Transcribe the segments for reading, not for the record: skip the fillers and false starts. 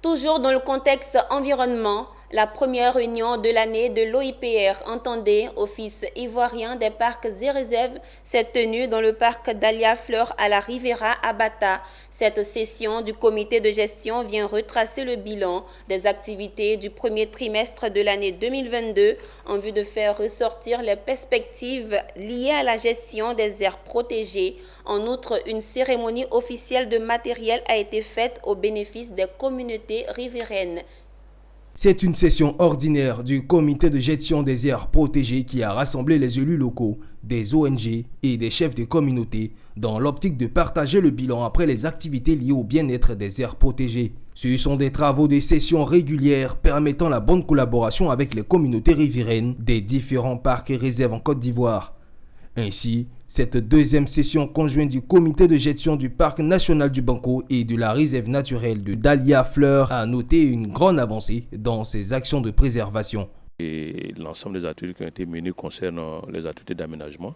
Toujours dans le contexte environnement, la première réunion de l'année de l'OIPR, entendez Office ivoirien des parcs et réserves, s'est tenue dans le parc Dahlia Fleur à la Riviera à Bata. Cette session du comité de gestion vient retracer le bilan des activités du premier trimestre de l'année 2022 en vue de faire ressortir les perspectives liées à la gestion des aires protégées. En outre, une cérémonie officielle de matériel a été faite au bénéfice des communautés riveraines. C'est une session ordinaire du comité de gestion des aires protégées qui a rassemblé les élus locaux, des ONG et des chefs de communauté dans l'optique de partager le bilan après les activités liées au bien-être des aires protégées. Ce sont des travaux de session régulières permettant la bonne collaboration avec les communautés riveraines des différents parcs et réserves en Côte d'Ivoire. Ainsi, cette deuxième session conjointe du comité de gestion du parc national du Banco et de la réserve naturelle de Dahlia Fleur a noté une grande avancée dans ses actions de préservation. Et l'ensemble des ateliers qui ont été menés concernent les ateliers d'aménagement.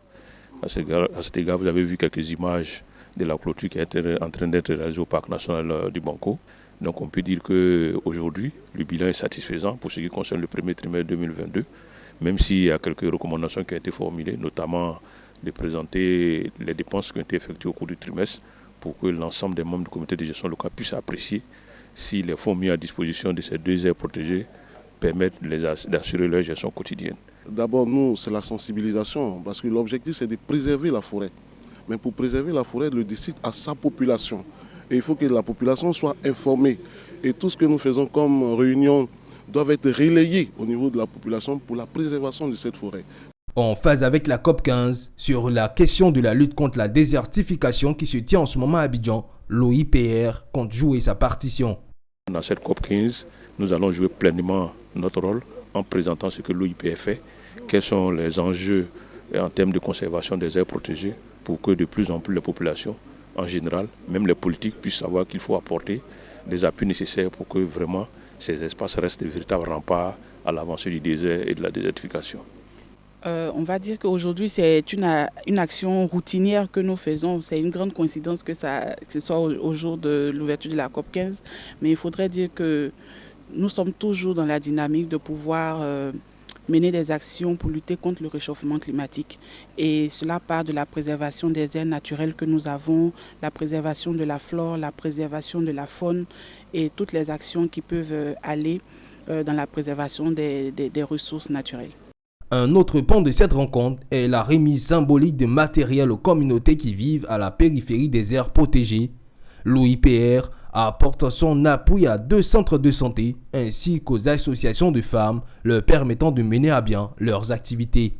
À cet égard, vous avez vu quelques images de la clôture qui est en train d'être réalisée au parc national du Banco. Donc on peut dire qu'aujourd'hui, le bilan est satisfaisant pour ce qui concerne le premier trimestre 2022, même s'il y a quelques recommandations qui ont été formulées, notamment de présenter les dépenses qui ont été effectuées au cours du trimestre pour que l'ensemble des membres du comité de gestion local puissent apprécier si les fonds mis à disposition de ces deux aires protégées permettent d'assurer leur gestion quotidienne. D'abord, nous, c'est la sensibilisation, parce que l'objectif, c'est de préserver la forêt. Mais pour préserver la forêt, le district a sa population. Et il faut que la population soit informée. Et tout ce que nous faisons comme réunion doit être relayé au niveau de la population pour la préservation de cette forêt. En phase avec la COP15 sur la question de la lutte contre la désertification qui se tient en ce moment à Abidjan, l'OIPR compte jouer sa partition. Dans cette COP15, nous allons jouer pleinement notre rôle en présentant ce que l'OIPR fait, quels sont les enjeux en termes de conservation des aires protégées pour que de plus en plus les populations, en général, même les politiques, puissent savoir qu'il faut apporter les appuis nécessaires pour que vraiment ces espaces restent de véritables remparts à l'avancée du désert et de la désertification. On va dire qu'aujourd'hui, c'est une action routinière que nous faisons. C'est une grande coïncidence que ce soit au jour de l'ouverture de la COP15. Mais il faudrait dire que nous sommes toujours dans la dynamique de pouvoir mener des actions pour lutter contre le réchauffement climatique. Et cela part de la préservation des aires naturelles que nous avons, la préservation de la flore, la préservation de la faune et toutes les actions qui peuvent aller dans la préservation des ressources naturelles. Un autre point de cette rencontre est la remise symbolique de matériel aux communautés qui vivent à la périphérie des aires protégées. L'OIPR apporte son appui à 2 centres de santé ainsi qu'aux associations de femmes leur permettant de mener à bien leurs activités.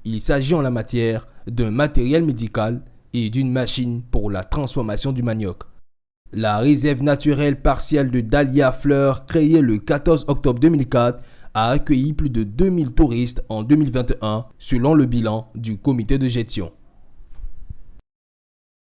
Il s'agit en la matière d'un matériel médical et d'une machine pour la transformation du manioc. La réserve naturelle partielle de Dahlia Fleur, créée le 14 octobre 2004, a accueilli plus de 2000 touristes en 2021 selon le bilan du comité de gestion.